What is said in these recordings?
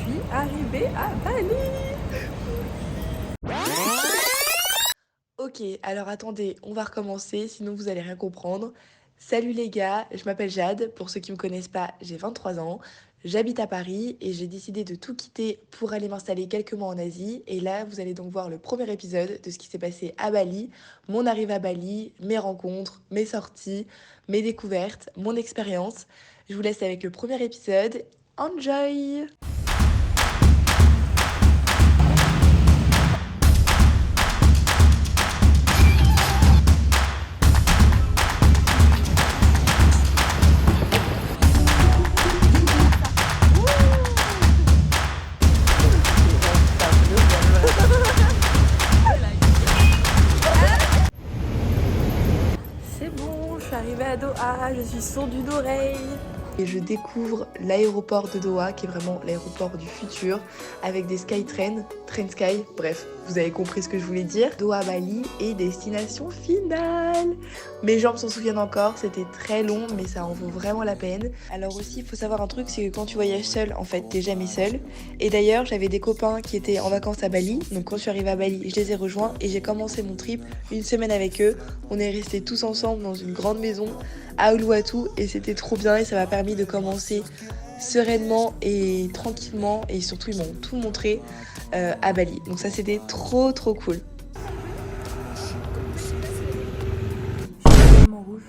suis arrivée à Bali. Ok, alors attendez, on va recommencer, sinon vous allez rien comprendre. Salut les gars, je m'appelle Jade, pour ceux qui me connaissent pas, j'ai 23 ans, j'habite à Paris et j'ai décidé de tout quitter pour aller m'installer quelques mois en Asie. Et là, vous allez donc voir le premier épisode de ce qui s'est passé à Bali, mon arrivée à Bali, mes rencontres, mes sorties, mes découvertes, mon expérience. Je vous laisse avec le premier épisode. Enjoy! C'est bon, je suis arrivée à Doha, je suis sur d'une oreille. Et je découvre l'aéroport de Doha, qui est vraiment l'aéroport du futur, avec des Skytrain, Train Sky, bref, vous avez compris ce que je voulais dire. Doha Bali et destination finale. Mes jambes s'en souviennent encore, c'était très long, mais ça en vaut vraiment la peine. Alors aussi, il faut savoir un truc, c'est que quand tu voyages seul, en fait, t'es jamais seul. Et d'ailleurs, j'avais des copains qui étaient en vacances à Bali, donc quand je suis arrivée à Bali, je les ai rejoints et j'ai commencé mon trip une semaine avec eux. On est restés tous ensemble dans une grande maison à Uluwatu et c'était trop bien et ça m'a permis de commencer sereinement et tranquillement et surtout ils m'ont tout montré à Bali. Donc ça c'était trop cool. Rouge.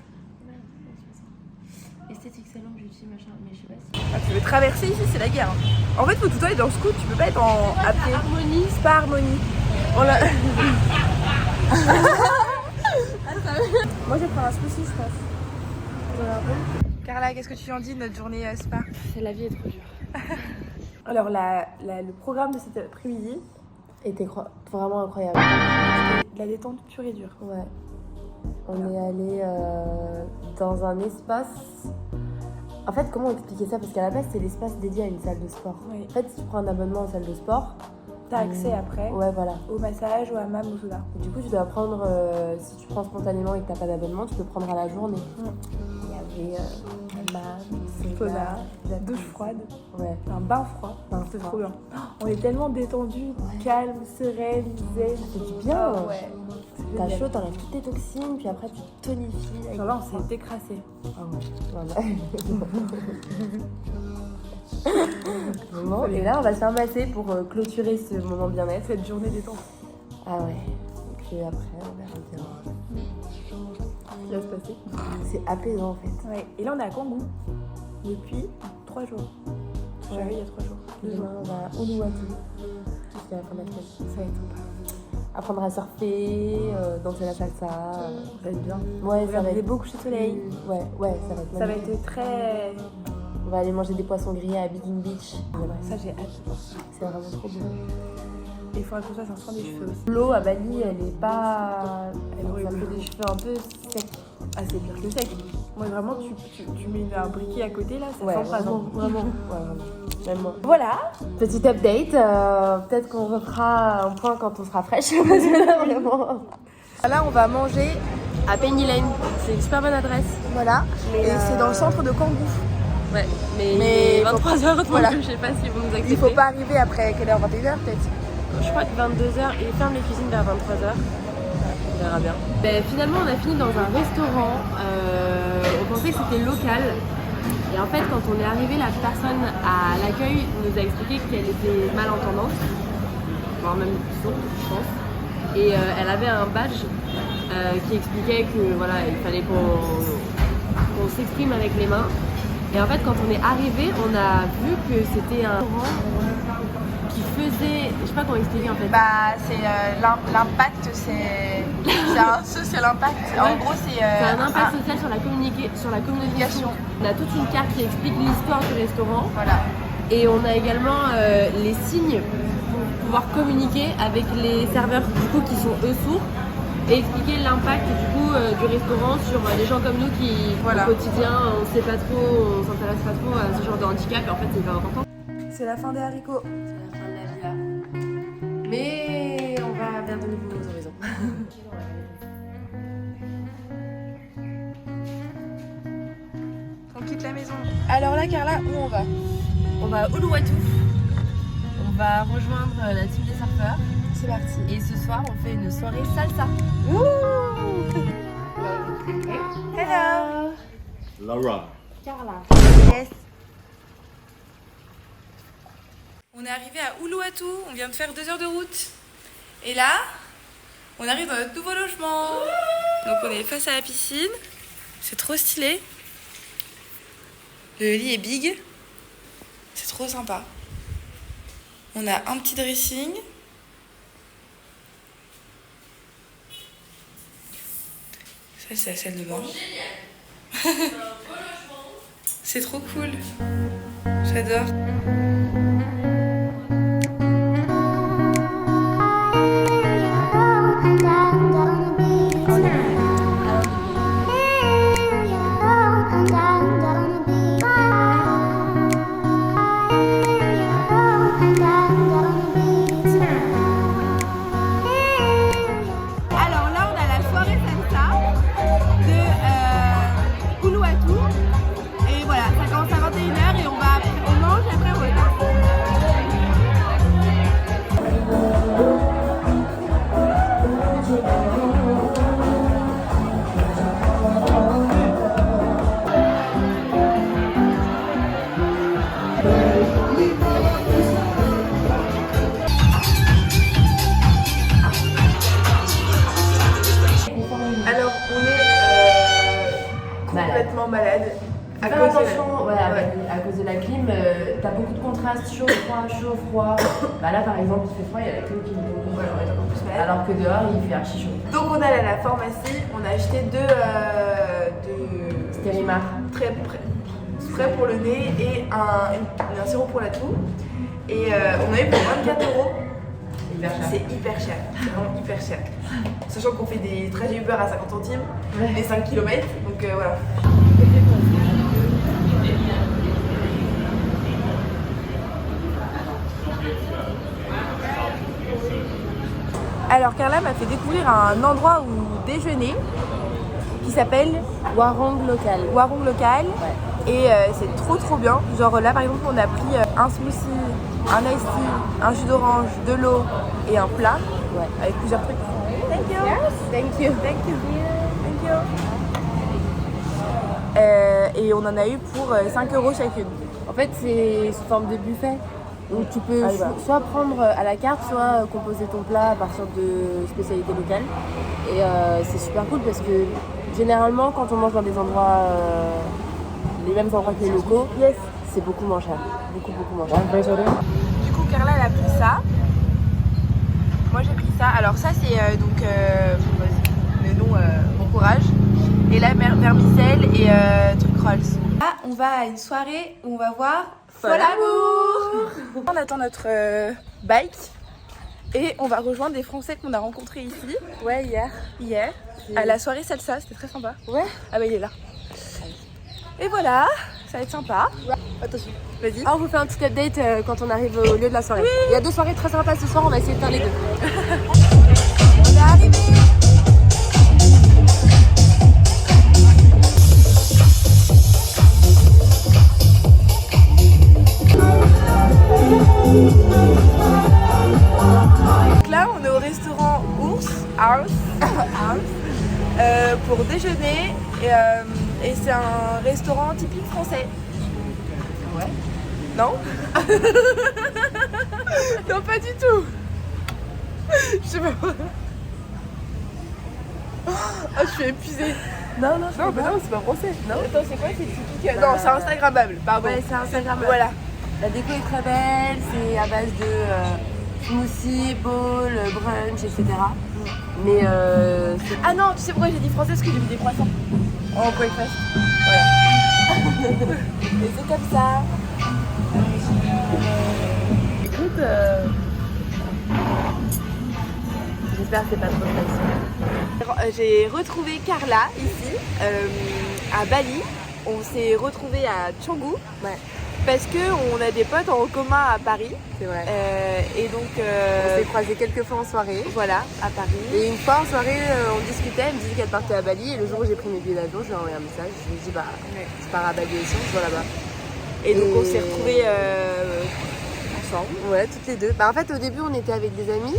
Esthétique salon, beauty, machin, mais je sais pas si... Ah, tu veux traverser ici, c'est la guerre. En fait, faut tout aller dans le scoot, tu peux pas être à pied. Harmonie. C'est pas harmonie. On l'a... Moi, je vais prendre un smoothie, je pense. Carla, qu'est-ce que tu en dis de notre journée spa? La vie est trop dure. Alors, le programme de cet après-midi Était vraiment incroyable. c'était de la détente pure et dure. Ouais. On est allé dans un espace... En fait, comment expliquer ça? Parce qu'à la base, c'est l'espace dédié à une salle de sport. Oui. En fait, si tu prends un abonnement en salle de sport... T'as accès après Ouais, voilà. au massage, au hammam, au soda. Et du coup, tu dois prendre... si tu prends spontanément et que t'as pas d'abonnement, tu peux prendre à la journée. Il y avait hammam, Sauna, la douche froide, Ouais. un bain froid. C'était trop bien. On est tellement détendus, calme, sereine, zen. Ça fait du bien. Ouais. T'as chaud, t'enlèves toutes tes toxines, puis après tu te tonifies. Avec Genre là, on s'est décrassé. Ah ouais, voilà. Vraiment. Et là, on va se faire masser pour clôturer ce moment bien-être. Cette journée détente. Ah ouais. Et puis après, on verra bien. Ce qui va se passer. C'est apaisant en fait. Ouais. Et là, on est à Canggu depuis 3 jours. Je suis arrivée il y a 3 jours. Demain, on va à Uluwatu. Jusqu'à la fin de la semaine. Ça va être sympa. Apprendre à surfer, danser la salsa. Ça va être bien. Ouais, ça va Regarder des être... beaux couchers de soleil. Ouais, ça va être Ça va magnifique. être très... On va aller manger des poissons grillés à Biggin Beach. Voilà. Ça, j'ai hâte. C'est vraiment trop beau. Et il faudra qu'on fasse un soin des cheveux aussi. L'eau à Bali, elle est pas... Elle est Ça horrible. fait des cheveux un peu secs. Ah, c'est pire que sec. Moi, vraiment, tu mets un briquet à côté, là, ça Ouais, s'embrase. vraiment. Ouais, vraiment. Même moi. Voilà. Petit update, peut-être qu'on refera un point quand on sera fraîche. Parce que là, vraiment... Là, on va manger. À Penny Lane, c'est une super bonne adresse. Voilà. Et c'est dans le centre de Canggu. Ouais, mais Mais il est 23h, donc voilà. je sais pas s'ils vont nous accepter. Il faut pas arriver après quelle heure? 21h peut-être. Je crois que 22h, ils ferment les cuisines vers 23h. On verra bien. Finalement, on a fini dans un restaurant. On pensait que c'était local. Et en fait, quand on est arrivé, la personne à l'accueil nous a expliqué qu'elle était malentendante, voire même sourde, je pense. Et elle avait un badge qui expliquait que voilà, il fallait qu'on s'exprime avec les mains. Et en fait, quand on est arrivé, on a vu que c'était un restaurant qui faisait, je sais pas comment expliquer en fait. Bah, c'est l'impact, c'est un social impact. En gros, c'est un impact social sur la communication. On a toute une carte qui explique l'histoire du restaurant. Voilà. Et on a également les signes pour pouvoir communiquer avec les serveurs du coup qui sont eux sourds et expliquer l'impact du coup du restaurant sur les gens comme nous qui Voilà. au quotidien on sait pas trop, on s'intéresse pas trop à ce genre de handicap et en fait c'est hyper important. C'est la fin des haricots. C'est la fin de la vie là. Mais on va vers de nouveaux horizons. On quitte la maison. Alors là, Carla, où on va? On va à Uluwatu. va rejoindre la team des surfeurs. C'est parti. Et ce soir, on fait une soirée salsa. Hello. Laura. Carla. Yes. On est arrivé à Uluwatu, on vient de faire 2 heures de route. Et là, on arrive dans notre nouveau logement. Donc on est face à la piscine. C'est trop stylé. Le lit est big. C'est trop sympa. On a un petit dressing. Ça, c'est la salle de bain. C'est trop cool. J'adore. Complètement malade. À cause de la clim, t'as beaucoup de contrastes, chaud, froid. Bah là par exemple il fait froid, il y a la clim qui nous tombe, Ouais, on va être encore plus malade. alors que dehors il fait archi chaud. Donc on allé à la pharmacie, on a acheté deux Stérimar. spray pour le nez et un sirop pour la toux. Et on a eu pour 24 €. C'est hyper cher, c'est vraiment hyper cher. Sachant qu'on fait des trajets Uber à 50 centimes, les 5 km, donc voilà. Alors Carla m'a fait découvrir un endroit où déjeuner qui s'appelle Warung local. Warung Local. Ouais. Et c'est trop bien. Genre là par exemple on a pris un smoothie, un iced tea, un jus d'orange, de l'eau et un plat. Ouais. Avec plusieurs trucs. Thank you. Yes. Thank you. Thank you. Thank you. Et on en a eu pour 5 € chacune. En fait c'est sous forme de buffet. Donc tu peux soit prendre à la carte, soit composer ton plat à partir de spécialités locales. Et c'est super cool parce que généralement quand on mange dans des endroits, les mêmes endroits que les locaux, c'est beaucoup moins cher. Beaucoup moins cher. Du coup Carla elle a pris ça. Moi j'ai pris ça. Alors ça c'est le nom bon courage. Et là vermicelle et truc rolls. Là on va à une soirée où on va voir Folle Amour. On attend notre bike et on va rejoindre des Français qu'on a rencontrés ici. Ouais, hier. À la soirée salsa, c'était très sympa. Ouais. Ah bah il est là. Et voilà, ça va être sympa. Attention, vas-y. Ah, on vous fait un petit update quand on arrive au lieu de la soirée. Oui. Il y a 2 soirées très sympas ce soir, on va essayer de faire les 2. On est arrivé. Donc là on est au restaurant House pour déjeuner et c'est un restaurant typique français. Ouais. Non. Non pas du tout. Je sais pas. Oh, je suis épuisée. Non, c'est pas français. Non. Attends, c'est quoi, c'est typique. Non, c'est instagrammable. Pardon. Ouais, c'est instagrammable. Voilà. La déco est très belle, c'est à base de smoothie, bowl, brunch, etc. Mais c'est... Ah non, tu sais pourquoi j'ai dit français? Parce que j'ai mis des croissants en breakfast. Voilà. Et c'est comme ça. Écoute, j'espère que c'est pas trop facile. J'ai retrouvé Carla ici, à Bali. On s'est retrouvés à Canggu. Ouais. Parce qu'on a des potes en commun à Paris. C'est vrai. Et donc. On s'est croisés quelques fois en soirée. Voilà, à Paris. Et une fois en soirée, on discutait, elle me disait qu'elle partait à Bali. Et le jour où j'ai pris mes billets d'avion, je lui ai envoyé un message. Je lui ai dit, bah, je pars à Bali aussi, on se voit là-bas. Et donc on s'est retrouvés ensemble, ouais, toutes les deux. Bah, en fait, au début, on était avec des amis.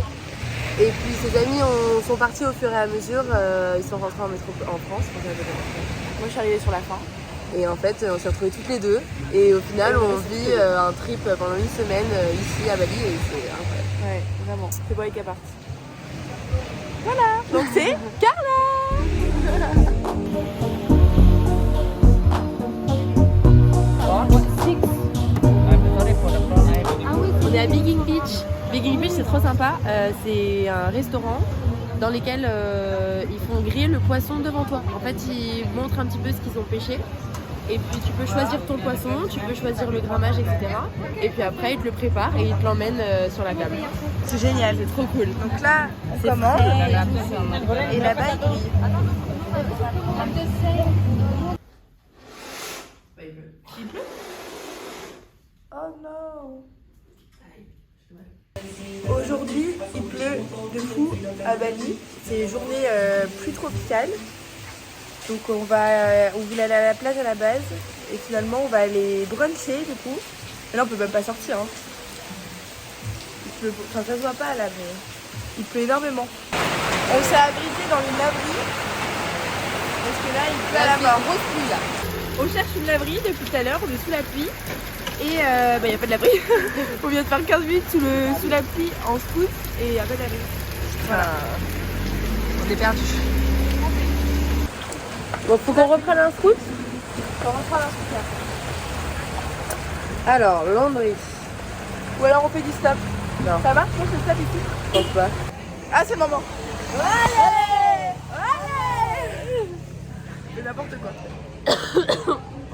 Et puis, ces amis sont partis au fur et à mesure. Ils sont rentrés en France. Moi, je suis arrivée sur la fin. Et en fait, on s'est retrouvés toutes les deux. Et au final, on vit un trip pendant une semaine ici à Bali. Et c'est incroyable. Ouais, vraiment. C'est beau avec appart. Voilà. Donc, c'est Carla. On est à Biggin Beach. Biggin Beach, c'est trop sympa. C'est un restaurant dans lequel ils font griller le poisson devant toi. En fait, ils montrent un petit peu ce qu'ils ont pêché. Et puis tu peux choisir ton poisson, tu peux choisir le grammage, etc. Et puis après, ils te le préparent et ils te l'emmènent sur la table. C'est génial. C'est trop cool. Donc là, on commande. Et là-bas, il grille. Oh non. Aujourd'hui, il pleut de fou à Bali. C'est une journée plus tropicale. Donc on voulait aller à la plage à la base. Et finalement, on va aller bruncher du coup. Mais là, on peut même pas sortir. Hein. Il pleut, enfin, ça se voit pas là, mais il pleut énormément. On s'est abrité dans une laverie. Parce que là, il pleut à la mort. Grosse pluie là. On cherche une laverie depuis tout à l'heure, on est sous la pluie. Et il n'y a pas de laverie. On vient de faire 15 minutes sous la pluie en scout et il n'y a pas de laverie. Voilà. On est perdu. Bon, faut qu'on reprenne un scout. On reprend un scooter. Alors, Landry. Ou alors on fait du stop. Non. Ça marche pour ce stop ici? Je pense pas. Ah, c'est le moment. Allez, allez. C'est n'importe quoi.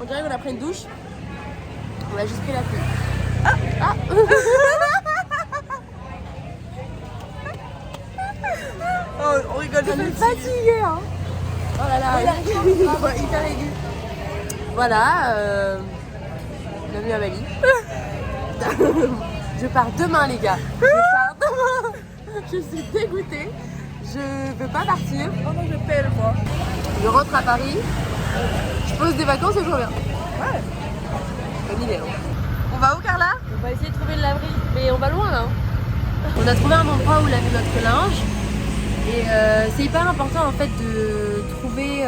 On dirait qu'on a pris une douche. On a juste pris la pluie. Ah. Oh, on rigole. On est fatigué, hein. Oh là là, hyper aigu. Voilà, bienvenue à Bali. Je pars demain, les gars. Je pars demain. Je suis dégoûtée. Je veux pas partir. Oh non, je pèle moi. Je rentre à Paris. Je pose des vacances et je reviens. Ouais. Bonne idée, hein. On va où, Carla? On va essayer de trouver le laverie, mais on va loin là. On a trouvé un endroit où laver notre linge. Et c'est hyper important en fait de trouver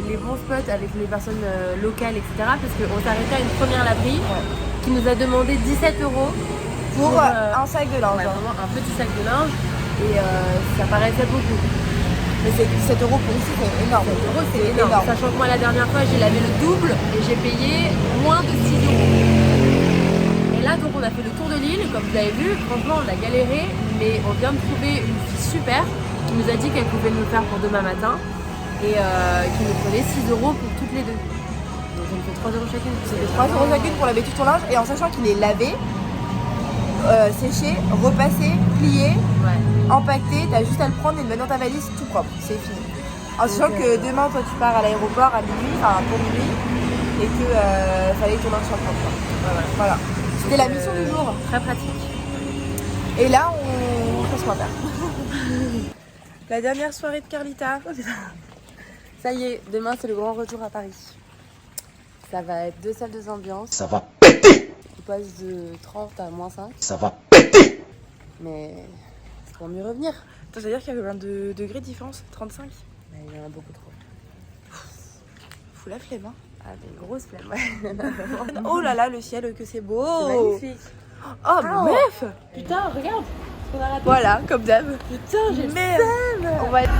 les bons spots avec les personnes locales, etc. Parce qu'on s'est arrêté à une première laverie qui nous a demandé 17 € Pour un sac de linge. Ouais, vraiment un petit sac de linge. Et ça paraissait beaucoup. Mais c'est 17 € pour ici, c'est énorme. 7 € c'est énorme. Sachant que moi la dernière fois j'ai lavé le double et j'ai payé moins de 6 €. Et là donc on a fait le tour de l'île, comme vous avez vu, franchement on a galéré, mais on vient de trouver une fille super qui nous a dit qu'elle pouvait nous le faire pour demain matin et qui nous prenait 6 € pour toutes les deux. Donc on fait 3 € chacune. C'était 3 € chacune pour laver tout ton linge et en sachant qu'il est lavé, séché, repassé, plié, empaqueté, t'as juste à le prendre et le mettre dans ta valise tout propre, c'est fini. En sachant que demain toi tu pars à l'aéroport à minuit, enfin pour minuit, et que fallait que ton linge soit propre. Voilà. C'était la mission du jour. Très pratique. Et là on sait ce qu'on va faire. La dernière soirée de Carlita. Ça y est, demain c'est le grand retour à Paris. Ça va être 2 salles, 2 ambiances. Ça va péter. On passe de 30 à -5. Ça va péter. Mais c'est pour mieux revenir. Ça veut dire qu'il y avait 22 degrés de différence, 35. Mais il y en a beaucoup trop. Fous la flemme, hein. Ah, des grosses flammes. Oh là là, le ciel, que c'est beau. C'est magnifique. Oh, meuf. Putain, regarde ce qu'on a raté. Voilà, comme d'hab. Putain, j'ai le Merde. On va être...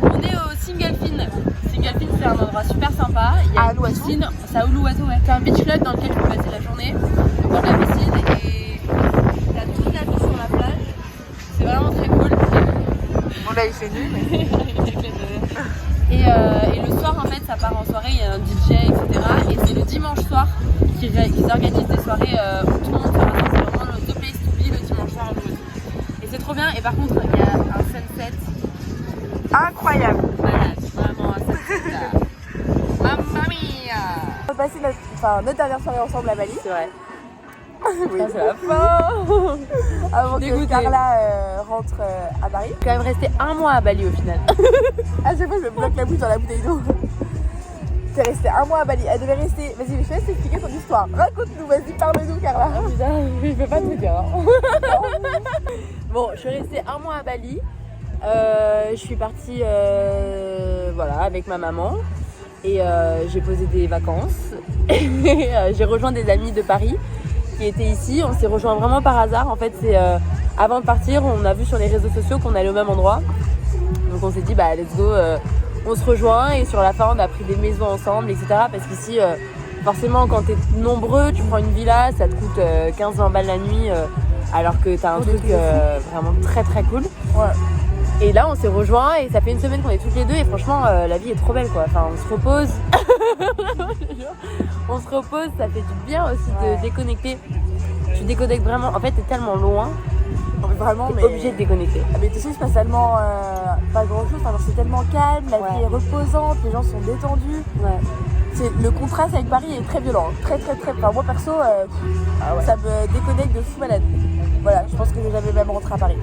On est au Singalfin. Singalfin, c'est un endroit super sympa. Il y a une piscine, c'est à Uluwatu, ouais. C'est un beach club dans lequel tu peux passer la journée au bord de la piscine et t'as toute la vue sur la plage. C'est vraiment très cool. Bon là il fait nul mais... et le soir en fait ça part en soirée, il y a un DJ etc. Et c'est le dimanche soir qu'ils organisent des soirées où tout le monde se rassemble. C'est vraiment le place to be le dimanche soir à Uluwatu. Et c'est trop bien et par contre il y a un sunset incroyable. Voilà, c'est vraiment un sunset là. Mamma mia. On va passer notre dernière soirée ensemble à Bali. C'est vrai. Oui. Ça, c'est la fin. Avant Dégoûtée. que Carla rentre à Paris. Je suis quand même resté 1 mois à Bali au final. À chaque fois je me bloque la bouche dans la bouteille d'eau. T'es restée 1 mois à Bali. Elle devait rester. Vas-y, je te laisse expliquer ton histoire. Raconte-nous, vas-y, parle-nous, Carla. Ah putain, je peux pas te dire. Hein. Bon, je suis restée 1 mois à Bali. Je suis partie voilà, avec ma maman. Et j'ai posé des vacances. J'ai rejoint des amis de Paris qui étaient ici. On s'est rejoint vraiment par hasard. En fait, c'est avant de partir, on a vu sur les réseaux sociaux qu'on allait au même endroit. Donc on s'est dit, bah let's go, on se rejoint. Et sur la fin, on a pris des maisons ensemble, etc. Parce qu'ici, forcément, quand t'es nombreux, tu prends une villa, ça te coûte 15-20 balles la nuit. Alors que t'as un truc vraiment très très cool. Ouais. Et là, on s'est rejoints et ça fait une semaine qu'on est toutes les deux. Et franchement, la vie est trop belle, quoi. Enfin, on se repose. On se repose, ça fait du bien aussi de déconnecter. Tu déconnectes vraiment. En fait, t'es tellement loin. Vraiment, t'es obligé de déconnecter. Mais tu sais, il se passe tellement pas grand chose. Enfin, c'est tellement calme, la vie est reposante, les gens sont détendus. Ouais. Le contraste avec Paris est très violent. Très, très, très. Enfin, moi, perso, ça me déconnecte de fou malade. Voilà, je pense que je vais jamais même rentrer à Paris.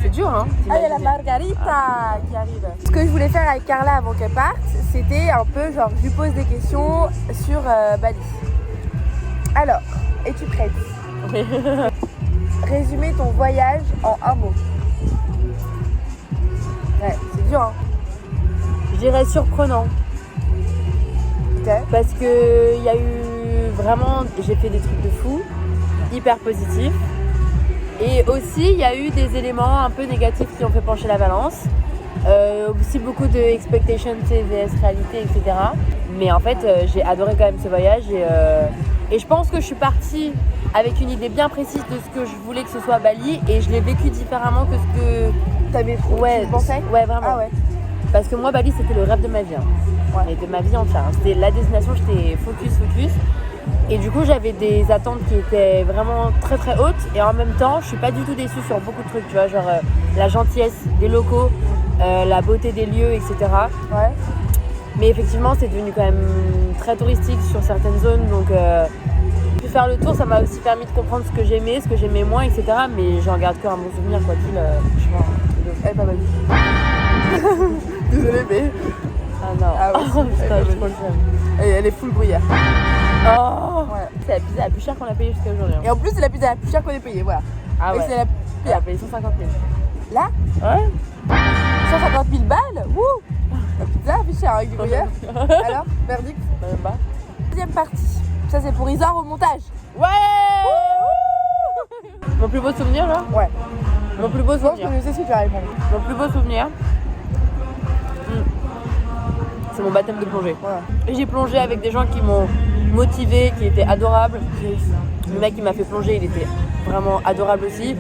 C'est dur, hein. Ah, il y a la margarita qui arrive. Ce que je voulais faire avec Carla avant qu'elle parte, c'était un peu genre, je lui pose des questions sur Bali. Alors, es-tu prête? Résumer ton voyage en un mot. Ouais, c'est dur, hein. Je dirais surprenant. Ok. Parce que il y a eu vraiment, j'ai fait des trucs de fou, hyper positifs. Et aussi, il y a eu des éléments un peu négatifs qui ont fait pencher la balance. Aussi beaucoup de expectations, vs réalité, etc. Mais en fait, j'ai adoré quand même ce voyage. Et je pense que je suis partie avec une idée bien précise de ce que je voulais que ce soit à Bali. Et je l'ai vécu différemment que ce que... T'avais trop pensé? Ouais, vraiment. Ah ouais. Parce que moi, Bali, c'était le rêve de ma vie. Hein. Ouais. Et de ma vie entière. Hein. C'était la destination, j'étais focus. Et du coup, j'avais des attentes qui étaient vraiment très très hautes. Et en même temps, je suis pas du tout déçue sur beaucoup de trucs, tu vois, genre la gentillesse des locaux, la beauté des lieux, etc. Ouais. Mais effectivement, c'est devenu quand même très touristique sur certaines zones. Donc, faire le tour, ça m'a aussi permis de comprendre ce que j'aimais moins, etc. Mais j'en garde qu'un bon souvenir, quoi qu'il. Elle est pas mal. Désolée, mais. Ah non. Ah ouais, oh, putain, je crois que elle est full bruyère. Oh ouais. C'est la pizza la plus chère qu'on a payée jusqu'à aujourd'hui. Hein. Et en plus, c'est la pizza la plus chère qu'on ait payée, voilà. Ah ouais. C'est la Elle a payé 150 000. Là? Ouais. 150 000 balles? Wouh! La pizza la plus chère avec du gruyère. Alors, verdict? Même pas. Deuxième partie. Ça, c'est pour Isor au montage. Ouais. Mon plus beau souvenir, là? Ouais. Mon plus beau souvenir. Je sais ce que tu vas répondre. Mon plus beau souvenir, c'est mon baptême de plongée. Voilà. Et j'ai plongé avec des gens qui m'ont motivée, qui étaient adorables. Le mec qui m'a fait plonger, il était vraiment adorable aussi.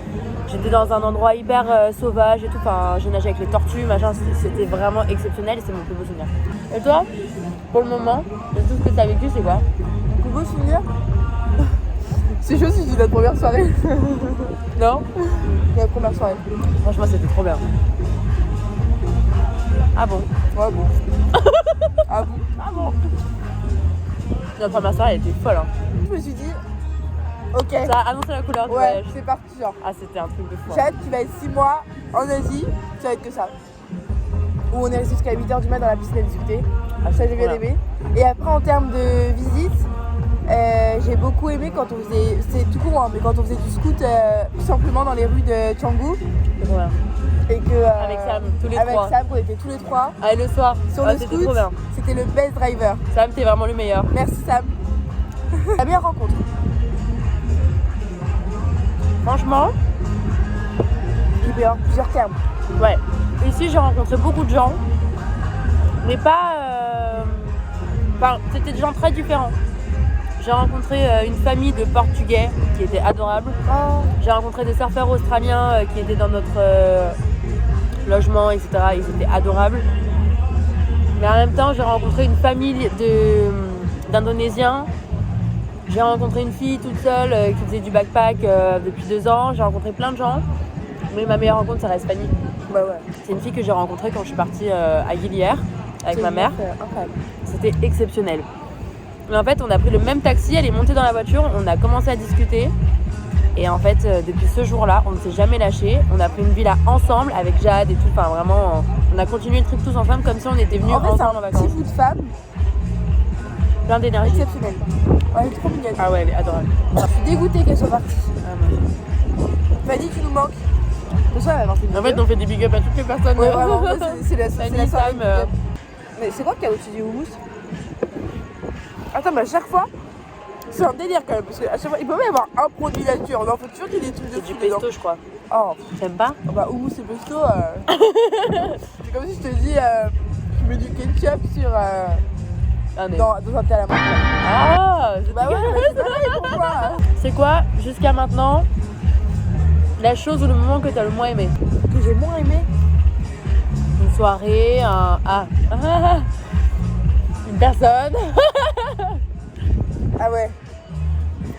J'étais dans un endroit hyper sauvage et tout. Enfin, j'ai nagé avec les tortues, machin. C'était vraiment exceptionnel et c'est mon plus beau souvenir. Et toi, pour le moment, de tout ce que tu as vécu, c'est quoi? Mon plus beau souvenir? C'est chaud si je dis notre première soirée. Non? Notre première soirée. Franchement, c'était trop bien. Ah bon? Ouais, bon. Ah bon? Ah bon? Notre première soirée, elle était folle. Hein. Je me suis dit, ok. Ça a annoncé la couleur du voyage. Ouais, c'est parti, genre. Ah, c'était un truc de fou. Chad, tu vas être 6 mois en Asie, ça va être que ça. Où on est resté jusqu'à 8h du mat dans la piscine à discuter. Ça, j'ai bien aimé. Et après, en termes de visite, j'ai beaucoup aimé quand on faisait, c'est tout court, hein, mais quand on faisait du scoot tout simplement dans les rues de Canggu. C'est trop bien. Et que, avec Sam, tous les avec trois. Avec Sam, on était tous les trois. Ah, et le soir, sur le scoot, trop bien. C'était le best driver. Sam, t'es vraiment le meilleur. Merci Sam. La meilleure rencontre. Franchement, il peut y avoir plusieurs termes. Ouais. Ici, j'ai rencontré beaucoup de gens, mais pas. Enfin, c'était des gens très différents. J'ai rencontré une famille de Portugais qui était adorable. Oh. J'ai rencontré des surfeurs australiens qui étaient dans notre logement, etc. Ils étaient adorables. Mais en même temps, j'ai rencontré une famille d'Indonésiens. J'ai rencontré une fille toute seule qui faisait du backpack depuis 2 ans. J'ai rencontré plein de gens. Mais ma meilleure rencontre, ça reste Fanny. Bah ouais. C'est une fille que j'ai rencontrée quand je suis partie à Guilière avec ma mère. C'était exceptionnel. Mais en fait, on a pris le même taxi, elle est montée dans la voiture, on a commencé à discuter. Et en fait, depuis ce jour-là, on ne s'est jamais lâché. On a pris une villa ensemble avec Jade et tout. Enfin, vraiment, on a continué le trip tous ensemble comme si on était venus ensemble en vacances. C'est un petit bout de femme Plein d'énergie. Exceptionnelle. Elle est trop mignonne. Ah ouais, elle est adorable. Je suis dégoûtée qu'elle soit partie. Ah, ouais. Fanny, tu nous manques. De ça, elle va avoir fait une En fait, on fait des big up à toutes les personnes. ouais, vraiment, c'est la Anytime, soirée. Mais c'est quoi qu'il y a au-dessus du houmous? Attends, mais à chaque fois, c'est un délire quand même. Parce qu'à chaque fois, il peut même y avoir un produit nature. Non, faut toujours qu'il y ait des trucs de C'est du fruits dedans. pesto, je crois. Oh, T'aimes pas? bah houmous et pesto. C'est comme si je te dis, tu mets du ketchup sur. Dans un thé à la menthe. Ah, Bah ouais, mais c'est pareil, pourquoi? c'est quoi, jusqu'à maintenant, la chose ou le moment que t'as le moins aimé? Que j'ai moins aimé. Une soirée, une personne. Ah ouais.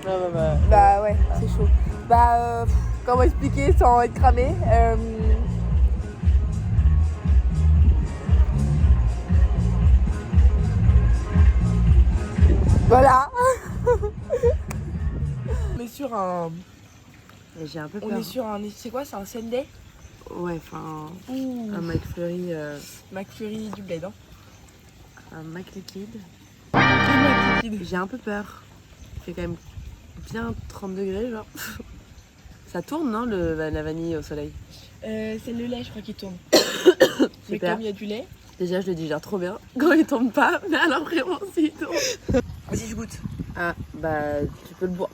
Ouais. Bah ouais, c'est chaud. Bah, comment expliquer sans être cramé? Voilà. On est sur un. J'ai un peu peur. On est sur un. C'est quoi? C'est un Sunday? Ouais, enfin, un McFlurry, McFlurry du bled, hein. un McLiquid. McLiquid. J'ai un peu peur. Il fait quand même bien 30 degrés, genre. Ça tourne, non, la vanille au soleil? C'est le lait, je crois, qui tourne. Mais Super. comme il y a du lait. Déjà, je le digère trop bien quand il tombe pas, mais alors vraiment, s'il tombe. Vas-y, je goûte. Ah, bah, tu peux le boire.